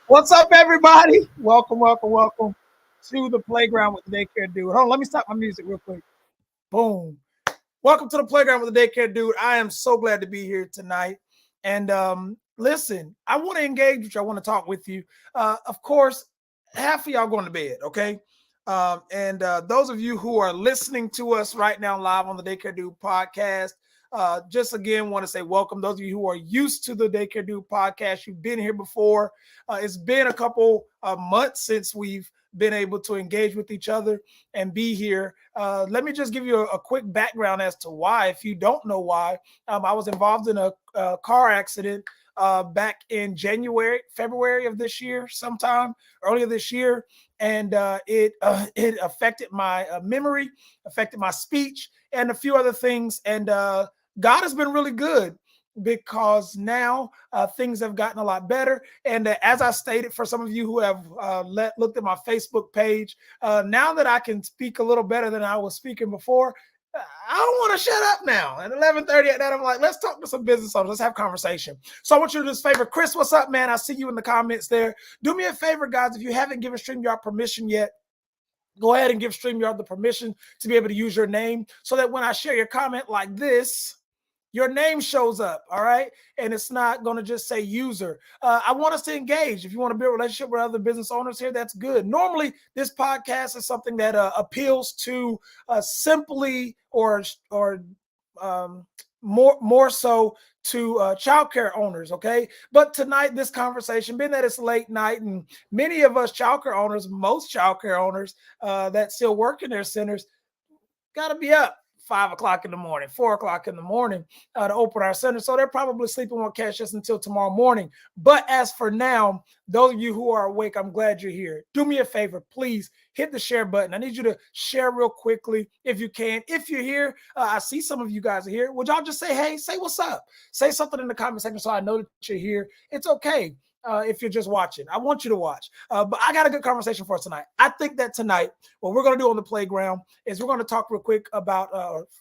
What's up, everybody? Welcome to the playground with the daycare dude. Hold on, let me stop my music real quick. Boom. Welcome to the playground with the daycare dude. I am so glad to be here tonight. And listen, I want to engage with you. I want to talk with you. Of course, half of y'all going to bed, okay? And those of you who are listening to us right now live on the Daycare Dude podcast, just again want to say welcome. Those of you who are used to the Daycare Dude podcast, you've been here before. It's been a couple months since we've been able to engage with each other and be here. Let me just give you a quick background as to why. If you don't know why, I was involved in a car accident back in February of this year, sometime earlier this year, and it affected my memory, affected my speech, and a few other things. And God has been really good because now things have gotten a lot better. And as I stated, for some of you who have looked at my Facebook page, now that I can speak a little better than I was speaking before, I don't want to shut up now. At 11:30 at night, I'm like, let's talk to some business owners. Let's have conversation. So I want you to do this favor. Chris, what's up, man? I see you in the comments there. Do me a favor, guys. If you haven't given StreamYard permission yet, go ahead and give StreamYard the permission to be able to use your name so that when I share your comment like this, your name shows up, all right? And it's not going to just say user. I want us to engage. If you want to build a relationship with other business owners here, that's good. Normally, this podcast is something that appeals to simply or more so to childcare owners, okay? But tonight, this conversation, being that it's late night, and many of us childcare owners, most childcare owners that still work in their centers, got to be up 5 o'clock in the morning, 4 o'clock in the morning to open our center. So they're probably sleeping on cash just until tomorrow morning. But as for now, those of you who are awake, I'm glad you're here. Do me a favor, please hit the share button. I need you to share real quickly if you can. If you're here, I see some of you guys are here. Would y'all just say, hey, say what's up? Say something in the comment section so I know that you're here. It's okay. If you're just watching, I want you to watch. But I got a good conversation for us tonight. I think that tonight, what we're going to do on the playground is we're going to talk real quick about,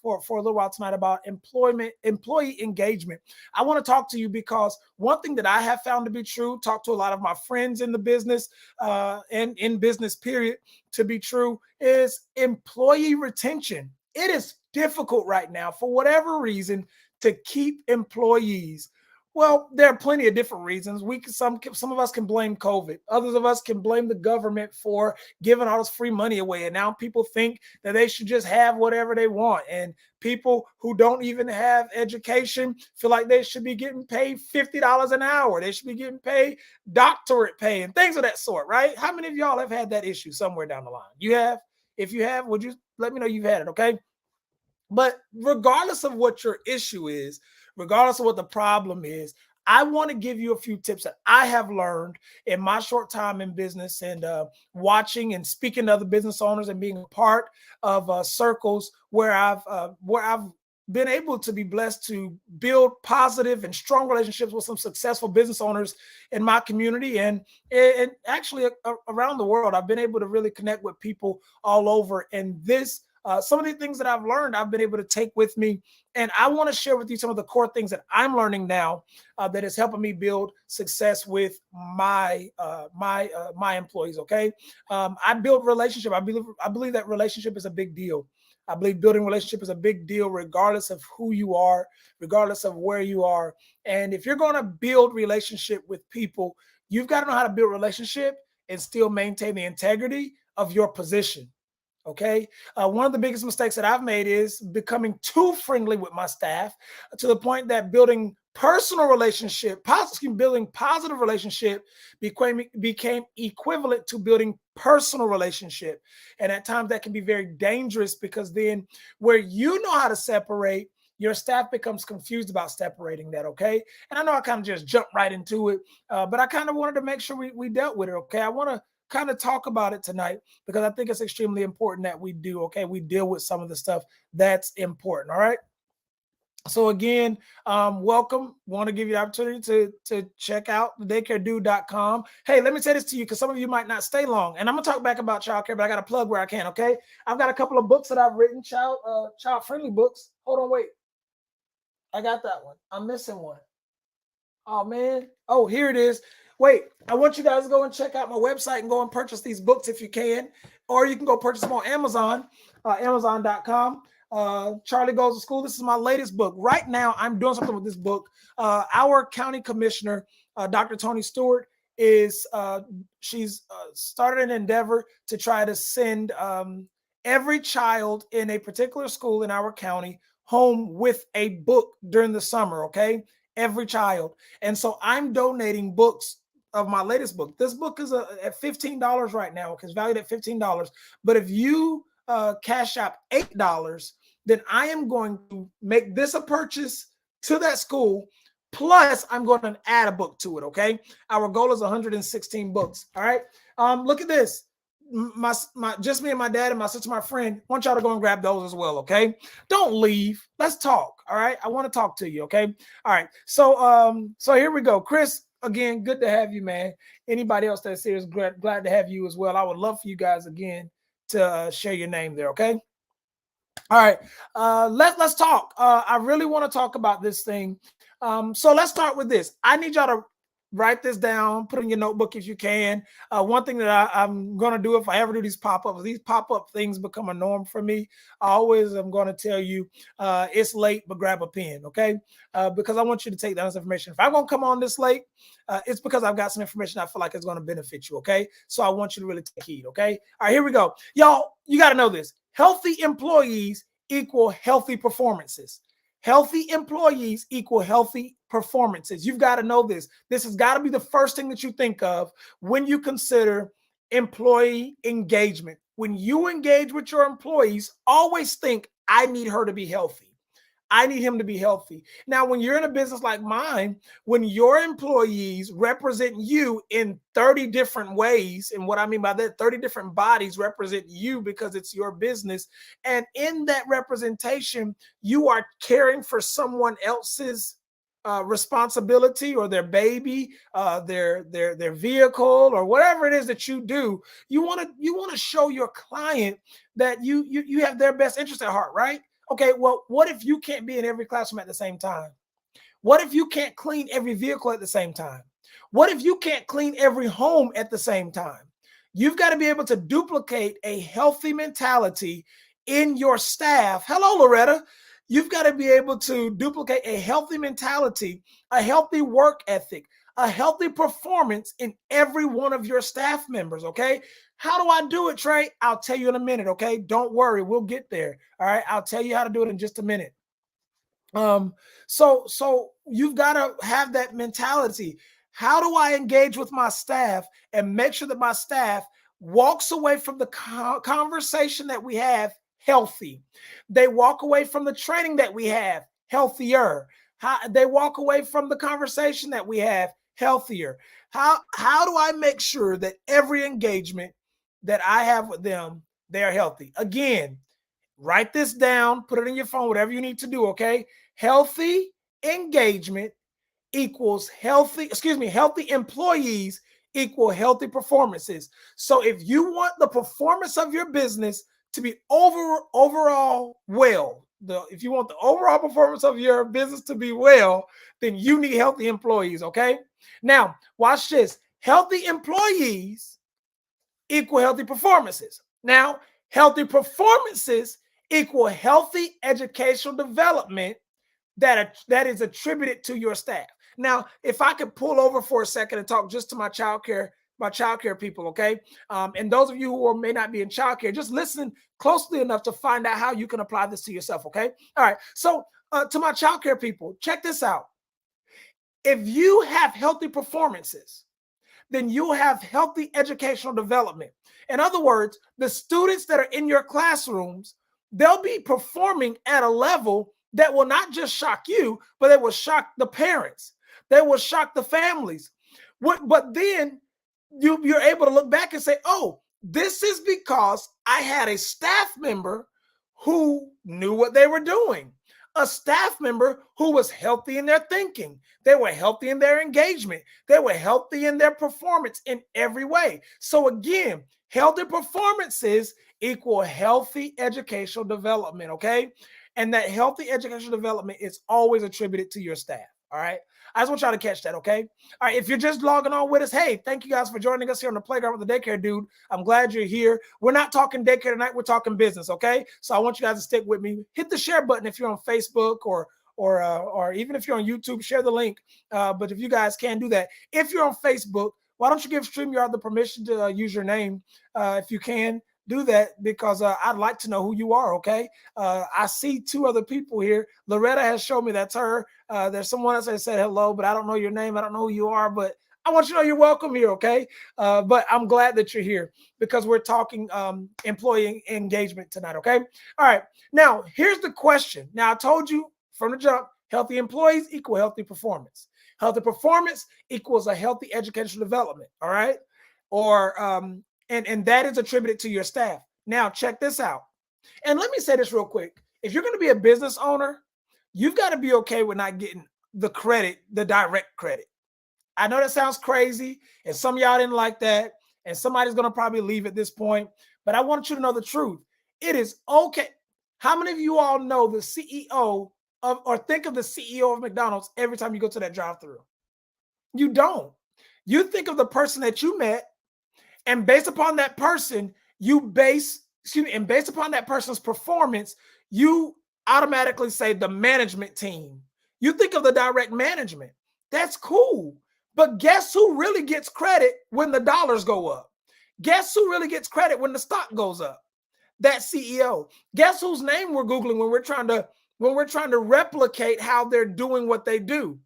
for a little while tonight, about employee engagement. I want to talk to you because one thing that I have found to be true, talk to a lot of my friends in the business and in business period to be true, is employee retention. It is difficult right now for whatever reason to keep employees. Well, there are plenty of different reasons. Some of us can blame COVID. Others of us can blame the government for giving all this free money away. And now people think that they should just have whatever they want. And people who don't even have education feel like they should be getting paid $50 an hour. They should be getting paid doctorate pay and things of that sort, right? How many of y'all have had that issue somewhere down the line? You have? If you have, would you let me know you've had it, okay? But regardless of what your issue is, regardless of what the problem is, I want to give you a few tips that I have learned in my short time in business and watching and speaking to other business owners and being a part of circles where I've been able to be blessed to build positive and strong relationships with some successful business owners in my community and actually around the world. I've been able to really connect with people all over, and this some of the things that I've learned, I've been able to take with me. And I want to share with you some of the core things that I'm learning now that is helping me build success with my employees. Okay. I build relationship. I believe that relationship is a big deal. I believe building relationship is a big deal, regardless of who you are, regardless of where you are. And if you're going to build relationship with people, you've got to know how to build relationship and still maintain the integrity of your position. Okay. One of the biggest mistakes that I've made is becoming too friendly with my staff to the point that building building positive relationship became equivalent to building personal relationship. And at times that can be very dangerous because then where you know how to separate, your staff becomes confused about separating that, okay? And I know I kind of just jumped right into it, but I kind of wanted to make sure we dealt with it, okay? I want to kind of talk about it tonight because I think it's extremely important that we do, okay? We deal with some of the stuff that's important, all right? So again, welcome. Want to give you the opportunity to check out thedaycaredude.com. Hey, let me say this to you because some of you might not stay long. And I'm going to talk back about childcare, but I got to plug where I can, okay? I've got a couple of books that I've written, child-friendly books. Hold on, wait. I got that one. I'm missing one. Oh man. Oh, here it is. Wait, I want you guys to go and check out my website and go and purchase these books if you can, or you can go purchase them on Amazon, Amazon.com. Charlie Goes to School. This is my latest book. Right now, I'm doing something with this book. Our county commissioner, Dr. Tony Stewart, is she's started an endeavor to try to send every child in a particular school in our county home with a book during the summer. Okay, every child. And so I'm donating books of my latest book. This book is at $15 right now, because valued at $15. But if you cash out $8, then I am going to make this a purchase to that school. Plus, I'm going to add a book to it. Okay. Our goal is 116 books. All right. Look at this. My just me and my dad and my sister, my friend. I want y'all to go and grab those as well. Okay. Don't leave. Let's talk. All right. I want to talk to you. Okay. All right. So here we go. Chris, again, good to have you, man. Anybody else that's here is glad to have you as well. I would love for you guys again to share your name there. Okay. All right, let's talk. I really want to talk about this thing. So let's start with this. I need y'all to write this down, put in your notebook if you can. One thing that I'm going to do if I ever do these pop-up things become a norm for me. I always am going to tell you it's late, but grab a pen, okay? Because I want you to take that information. If I'm going to come on this late, it's because I've got some information I feel like is going to benefit you, okay? So I want you to really take heed, okay? All right, here we go. Y'all, you got to know this. Healthy employees equal healthy performances. Healthy employees equal healthy performances. You've got to know this. This has got to be the first thing that you think of when you consider employee engagement. When you engage with your employees, always think, I need her to be healthy. I need him to be healthy. Now, when you're in a business like mine, when your employees represent you in 30 different ways, and what I mean by that, 30 different bodies represent you because it's your business. And in that representation, you are caring for someone else's responsibility or their baby, their vehicle, or whatever it is that you do. You want to show your client that you have their best interest at heart, right? Okay, well, what if you can't be in every classroom at the same time? What if you can't clean every vehicle at the same time? What if you can't clean every home at the same time? You've got to be able to duplicate a healthy mentality in your staff. Hello, Loretta. You've got to be able to duplicate a healthy mentality, a healthy work ethic, a healthy performance in every one of your staff members, okay? How do I do it, Trey? I'll tell you in a minute, okay? Don't worry, we'll get there. All right, I'll tell you how to do it in just a minute. So you've got to have that mentality. How do I engage with my staff and make sure that my staff walks away from the conversation that we have healthy? They walk away from the training that we have healthier. They walk away from the conversation that we have healthier. How do I make sure that every engagement that I have with them, they're healthy? Again, write this down, put it in your phone, whatever you need to do, okay? Healthy engagement equals healthy employees equal healthy performances. So if you want the performance of your business to be overall well, if you want the overall performance of your business to be well, then you need healthy employees, okay? Now, watch this. Healthy employees equal healthy performances. Now, healthy performances equal healthy educational development that is attributed to your staff. Now, if I could pull over for a second and talk just to my childcare people, okay? And those of you who may not be in childcare, just listen closely enough to find out how you can apply this to yourself, okay? All right, so to my childcare people, check this out. If you have healthy performances, then you'll have healthy educational development. In other words, the students that are in your classrooms, they'll be performing at a level that will not just shock you, but it will shock the parents. They will shock the families. But then you're able to look back and say, oh, this is because I had a staff member who knew what they were doing. A staff member who was healthy in their thinking. They were healthy in their engagement. They were healthy in their performance in every way. So again, healthy performances equal healthy educational development, okay? And that healthy educational development is always attributed to your staff. All right. I just want y'all to catch that. Okay. All right. If you're just logging on with us, hey, thank you guys for joining us here on the playground with the daycare dude. I'm glad you're here. We're not talking daycare tonight. We're talking business. Okay. So I want you guys to stick with me. Hit the share button if you're on Facebook or even if you're on YouTube, share the link. But if you guys can do that, if you're on Facebook, why don't you give StreamYard the permission to use your name if you can? Do that because I'd like to know who you are, okay? I see two other people here. Loretta has shown me that's her. There's someone else that said hello, but I don't know your name. I don't know who you are, but I want you to know you're welcome here, okay? But I'm glad that you're here because we're talking employee engagement tonight, okay? All right. Now, here's the question. Now, I told you from the jump, healthy employees equal healthy performance. Healthy performance equals a healthy educational development, all right? Or and that is attributed to your staff. Now, check this out. And let me say this real quick. If you're going to be a business owner, you've got to be okay with not getting the credit, the direct credit. I know that sounds crazy, and some of y'all didn't like that, and somebody's going to probably leave at this point, but I want you to know the truth. It is okay. How many of you all know the CEO of, or think of the CEO of McDonald's every time you go to that drive-thru? You don't. You think of the person that you met, and based upon that person, and based upon that person's performance, you automatically say the management team. You think of the direct management. That's cool. But guess who really gets credit when the dollars go up? Guess who really gets credit when the stock goes up? That CEO. Guess whose name we're Googling when we're trying to replicate how they're doing what they do?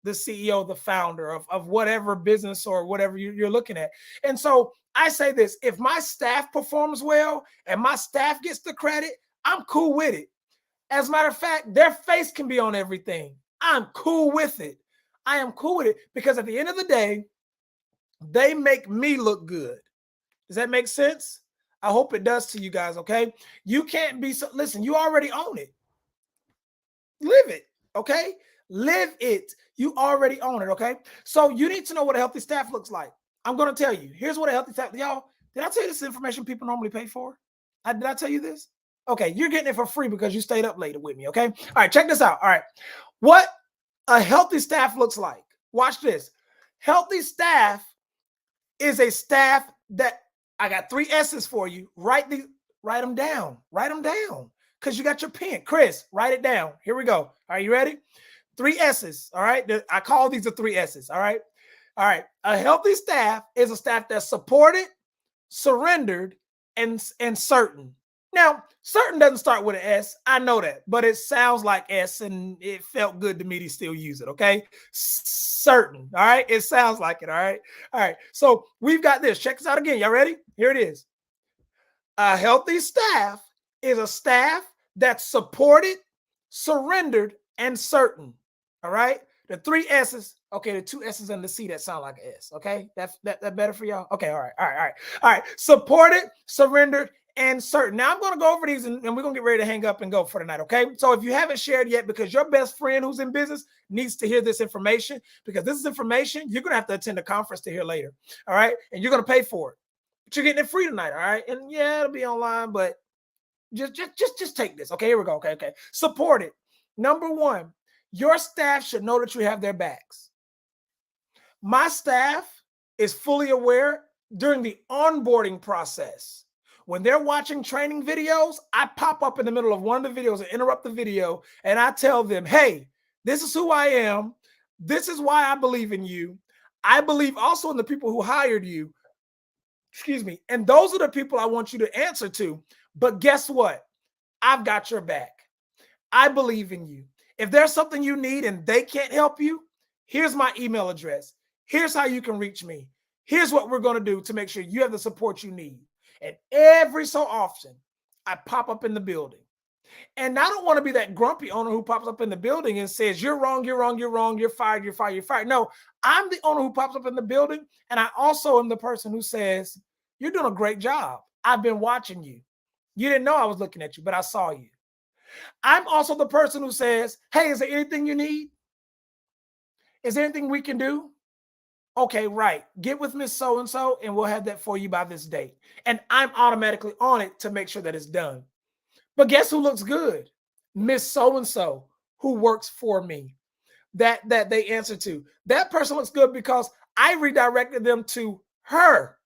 The CEO, the founder of whatever business or whatever you're looking at. And so I say this, if my staff performs well and my staff gets the credit, I'm cool with it. As a matter of fact, their face can be on everything. I'm cool with it. I am cool with it because at the end of the day, they make me look good. Does that make sense? I hope it does to you guys, okay? You can't be, listen, you already own it. Live it, okay? Live it. You already own it, okay? So you need to know what a healthy staff looks like. I'm going to tell you. Here's what a healthy staff, y'all, did I tell you this information people normally pay for? Did I tell you this? Okay, you're getting it for free because you stayed up later with me, okay? All right, check this out. All right, what a healthy staff looks like. Watch this. Healthy staff is a staff that, I got 3 S's for you. Write them down. Write them down because you got your pen. Chris, write it down. Here we go. Are you ready? 3 S's, all right? I call these the 3 S's, all right? All right. A healthy staff is a staff that's supported, surrendered, and certain. Now, certain doesn't start with an S. I know that, but it sounds like S, and it felt good to me to still use it, okay? Certain, all right? It sounds like it, all right? All right. So we've got this. Check this out again. Y'all ready? Here it is. A healthy staff is a staff that's supported, surrendered, and certain, all right? The 3 S's, okay, the 2 S's and the C that sound like an S, okay? That better for y'all? Okay, all right. Supported, surrendered, and certain. Now I'm going to go over these and we're going to get ready to hang up and go for the night, okay? So if you haven't shared yet, because your best friend who's in business needs to hear this information, because this is information you're going to have to attend a conference to hear later, all right? And you're going to pay for it. But you're getting it free tonight, all right? And yeah, it'll be online, but just take this, okay? Here we go, okay. Support it. Number 1, your staff should know that you have their backs. My staff is fully aware during the onboarding process. When they're watching training videos, I pop up in the middle of one of the videos and interrupt the video, and I tell them, hey, this is who I am. This is why I believe in you. I believe also in the people who hired you. Excuse me. And those are the people I want you to answer to. But guess what? I've got your back. I believe in you. If there's something you need and they can't help you, here's my email address. Here's how you can reach me. Here's what we're going to do to make sure you have the support you need. And every so often, I pop up in the building. And I don't want to be that grumpy owner who pops up in the building and says, you're wrong, you're wrong, you're wrong, you're fired, you're fired, you're fired. No, I'm the owner who pops up in the building. And I also am the person who says, you're doing a great job. I've been watching you. You didn't know I was looking at you, but I saw you. I'm also the person who says, hey, is there anything you need? Is there anything we can do? Okay, right. Get with Miss So-and-so and we'll have that for you by this date. And I'm automatically on it to make sure that it's done. But guess who looks good? Miss So-and-so, who works for me. that they answer to. That person looks good because I redirected them to her.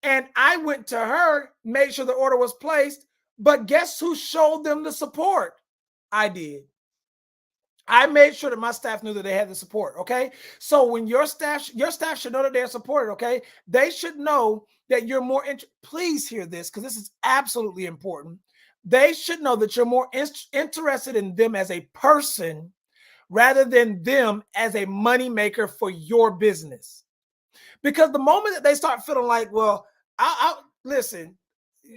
And I went to her, made sure the order was placed. But guess who showed them the support? I did. I made sure that my staff knew that they had the support. Okay. So when your staff should know that they're supported. Okay. They should know that you're more, please hear this because this is absolutely important. They should know that you're more interested in them as a person rather than them as a money maker for your business. Because the moment that they start feeling like, well, I listen,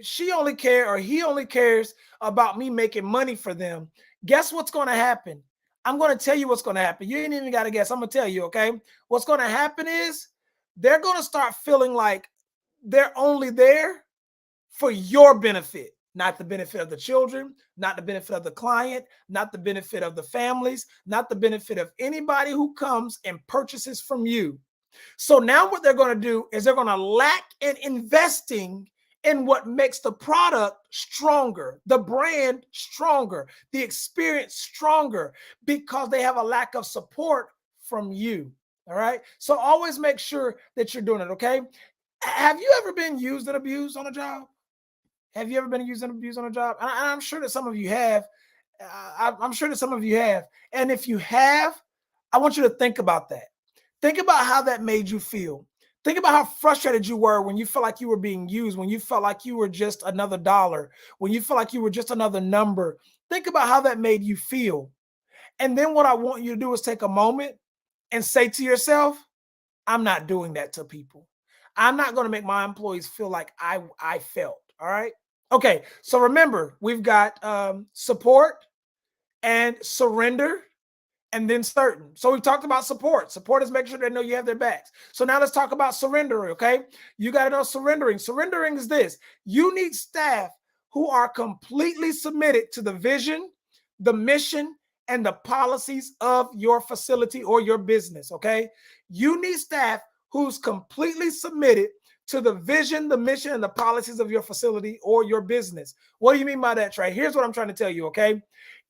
she only cares or he only cares about me making money for them, guess what's going to happen? I'm going to tell you what's going to happen. You ain't even got to guess. I'm going to tell you, okay? What's going to happen is they're going to start feeling like they're only there for your benefit, not the benefit of the children, not the benefit of the client, not the benefit of the families, not the benefit of anybody who comes and purchases from you. So now what they're going to do is they're going to lack in investing in what makes the product stronger, the brand stronger, the experience stronger, because they have a lack of support from you. All right. So always make sure that you're doing it. Okay. Have you ever been used and abused on a job? Have you ever been used and abused on a job? And I'm sure that some of you have. I'm sure that some of you have. And if you have, I want you to think about that. Think about how that made you feel. Think about how frustrated you were when you felt like you were being used, when you felt like you were just another dollar, when you felt like you were just another number. Think about how that made you feel. And then what I want you to do is take a moment and say to yourself, I'm not doing that to people. I'm not going to make my employees feel like I felt. All right. Okay. So remember, we've got support and surrender, and then certain. So we talked about support. Support is making sure they know you have their backs. So now let's talk about surrendering, okay? You got to know surrendering. Surrendering is this. You need staff who are completely submitted to the vision, the mission, and the policies of your facility or your business, okay? You need staff who's completely submitted to the vision, the mission, and the policies of your facility or your business. What do you mean by that, Trey? Here's what I'm trying to tell you, okay?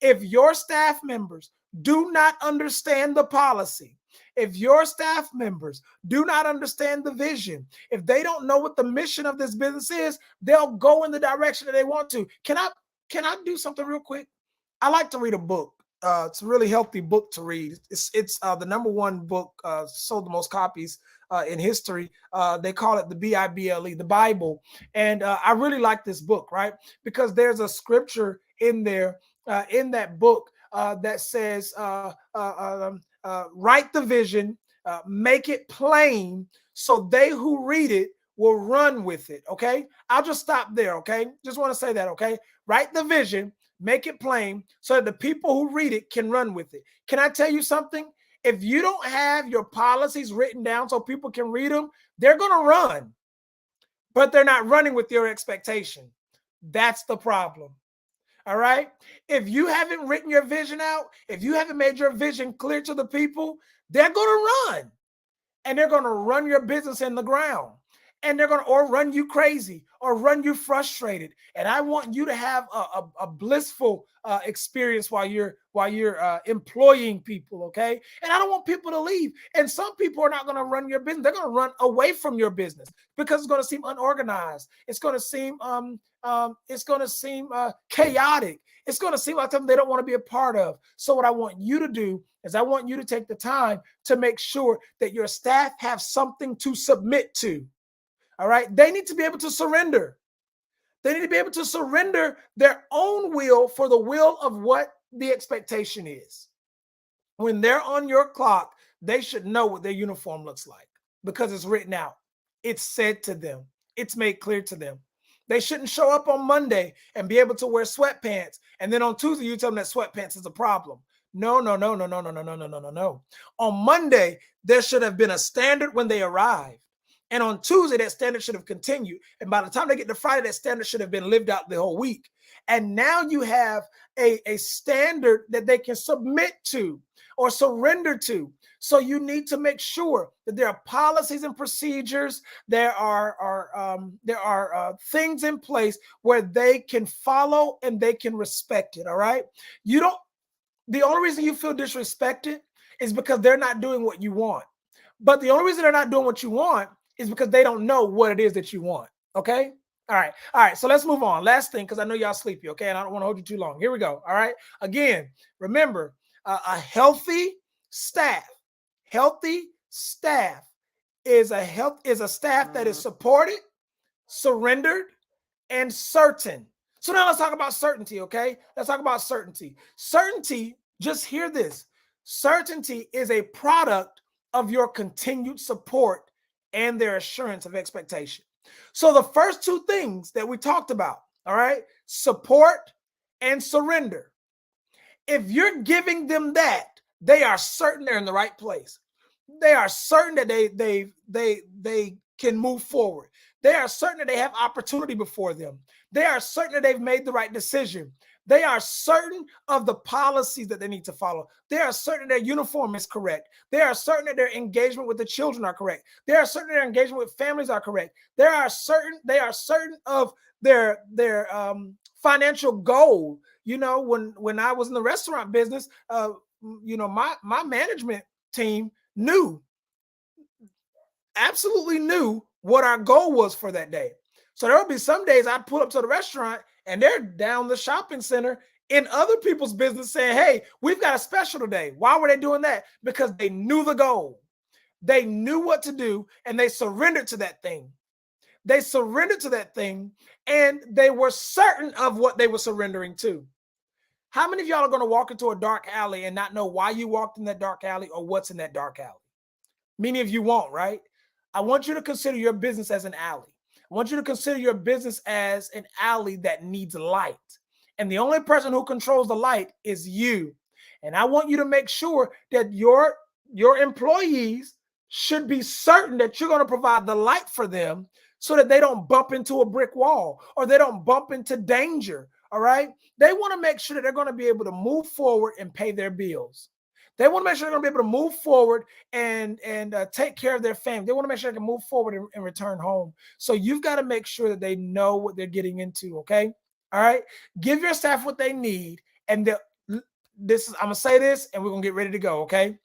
If your staff members do not understand the policy, if your staff members do not understand the vision, if they don't know what the mission of this business is, they'll go in the direction that they want to. Can I do something real quick? I like to read a book. It's a really healthy book to read. It's the number one book sold the most copies in history. They call it the Bible, the Bible. And I really like this book, right? Because there's a scripture in there, in that book, that says, write the vision, make it plain, so they who read it will run with it. Okay. I'll just stop there. Okay. Just want to say that. Okay. Write the vision, make it plain, so that the people who read it can run with it. Can I tell you something? If you don't have your policies written down so people can read them, they're going to run, but they're not running with your expectation. That's the problem. All right. If you haven't written your vision out, if you haven't made your vision clear to the people, they're going to run, and they're going to run your business in the ground, and they're going to or run you crazy or run you frustrated. And I want you to have a blissful experience while you're employing people. Okay. And I don't want people to leave. And some people are not going to run your business. They're going to run away from your business because it's going to seem unorganized. It's going to seem chaotic. It's going to seem like something they don't want to be a part of. So what I want you to do is I want you to take the time to make sure that your staff have something to submit to. All right. They need to be able to surrender. They need to be able to surrender their own will for the will of what the expectation is. When they're on your clock, they should know what their uniform looks like because it's written out. It's said to them. It's made clear to them. They shouldn't show up on Monday and be able to wear sweatpants, and then on Tuesday you tell them that sweatpants is a problem. No. On Monday, there should have been a standard when they arrived. And on Tuesday, that standard should have continued. And by the time they get to Friday, that standard should have been lived out the whole week. And now you have a standard that they can submit to or surrender to. So you need to make sure that there are policies and procedures. There are things in place where they can follow and they can respect it. All right. The only reason you feel disrespected is because they're not doing what you want. But the only reason they're not doing what you want is because they don't know what it is that you want. Okay? All right. All right. So let's move on. Last thing, because I know y'all sleepy. Okay. And I don't want to hold you too long. Here we go. All right. Again, remember, a healthy staff, healthy staff is a staff that is supported, surrendered, and certain. So now let's talk about certainty, okay? Let's talk about certainty. Certainty, just hear this. Certainty is a product of your continued support and their assurance of expectation. So the first two things that we talked about, all right? Support and surrender. If you're giving them that, they are certain they're in the right place. They are certain that they can move forward. They are certain that they have opportunity before them. They are certain that they've made the right decision. They are certain of the policies that they need to follow. They are certain their uniform is correct. They are certain that their engagement with the children are correct. They are certain their engagement with families are correct. They are certain of their financial goal. You know, when I was in the restaurant business, my management team absolutely knew what our goal was for that day. So there would be some days I'd pull up to the restaurant and they're down the shopping center in other people's business saying, hey, we've got a special today. Why were they doing that? Because they knew the goal. They knew what to do and they surrendered to that thing. They surrendered to that thing and they were certain of what they were surrendering to. How many of y'all are going to walk into a dark alley and not know why you walked in that dark alley or what's in that dark alley? Many of you won't, right? I want you to consider your business as an alley. I want you to consider your business as an alley that needs light. And the only person who controls the light is you. And I want you to make sure that your employees should be certain that you're going to provide the light for them so that they don't bump into a brick wall or they don't bump into danger. All right. They want to make sure that they're going to be able to move forward and pay their bills. They want to make sure they're going to be able to move forward and take care of their family. They want to make sure they can move forward and return home. So you've got to make sure that they know what they're getting into. Okay. All right. Give your staff what they need. And I'm going to say this and we're going to get ready to go. Okay.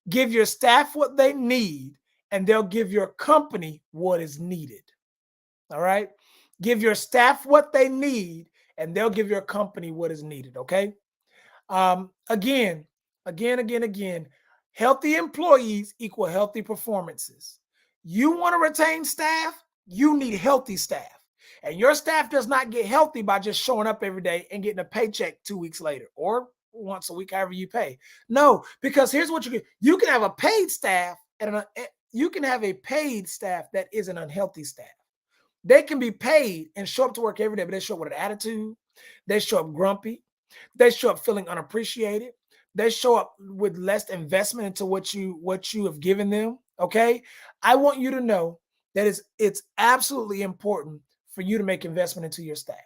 Give your staff what they need and they'll give your company what is needed. All right. Give your staff what they need and they'll give your company what is needed. Okay. Again, healthy employees equal healthy performances. You want to retain staff, you need healthy staff. And your staff does not get healthy by just showing up every day and getting a paycheck 2 weeks later or once a week, however you pay. No, because here's what you can have a paid staff and you can have a paid staff that is an unhealthy staff. They can be paid and show up to work every day, but they show up with an attitude. They show up grumpy. They show up feeling unappreciated. They show up with less investment into what you have given them. Okay. I want you to know that it's absolutely important for you to make investment into your staff.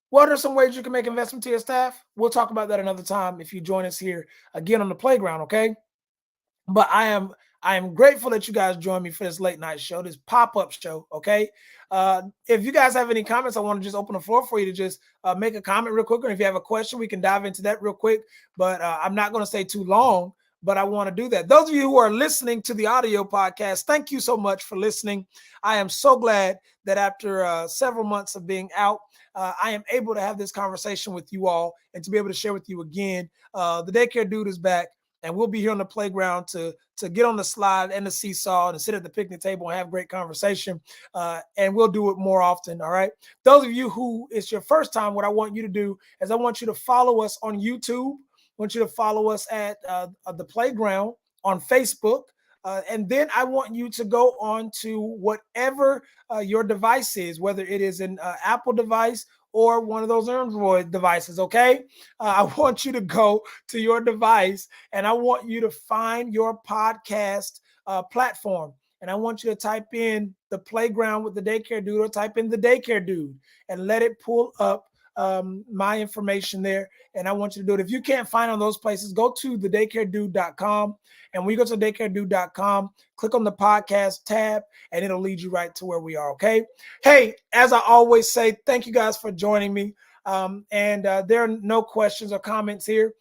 What are some ways you can make investment to your staff? We'll talk about that another time if you join us here again on the playground. Okay. But I am grateful that you guys joined me for this late night show, this pop-up show, okay? If you guys have any comments, I want to just open the floor for you to just make a comment real quick. And if you have a question, we can dive into that real quick. But I'm not going to stay too long, but I want to do that. Those of you who are listening to the audio podcast, thank you so much for listening. I am so glad that after several months of being out, I am able to have this conversation with you all and to be able to share with you again. The Daycare Dude is back. And we'll be here on the playground to get on the slide and the seesaw and sit at the picnic table and have great conversation. And we'll do it more often. All right. Those of you who it's your first time, what I want you to do is I want you to follow us on YouTube. I want you to follow us at the playground on Facebook. And then I want you to go on to whatever your device is, whether it is an Apple device or one of those Android devices, okay? I want you to go to your device and I want you to find your podcast platform. And I want you to type in the playground with the Daycare Dude or type in the Daycare Dude and let it pull up my information there. And I want you to do it. If you can't find on those places, go to thedaycaredude.com. And when you go to thedaycaredude.com, click on the podcast tab and it'll lead you right to where we are. Okay. Hey, as I always say, thank you guys for joining me. There are no questions or comments here.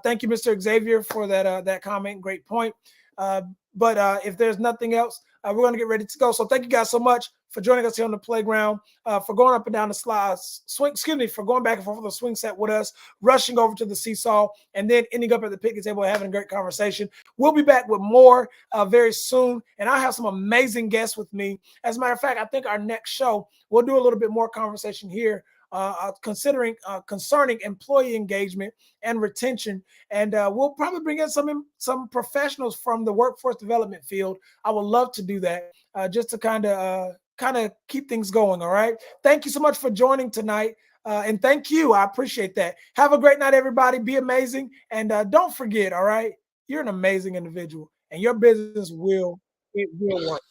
Thank you, Mr. Xavier, for that comment. Great point. Uh, but if there's nothing else, we're going to get ready to go. So thank you guys so much for joining us here on the playground, for going up and down the slides, swing, excuse me, for going back and forth on the swing set with us, rushing over to the seesaw, and then ending up at the picnic table having a great conversation. We'll be back with more very soon, and I have some amazing guests with me. As a matter of fact, I think our next show, we'll do a little bit more conversation here concerning employee engagement and retention, and we'll probably bring in some professionals from the workforce development field. I would love to do that, just to kind of keep things going. All right. Thank you so much for joining tonight. And thank you. I appreciate that. Have a great night, everybody. Be amazing. And don't forget, all right, you're an amazing individual and your business will, it will work.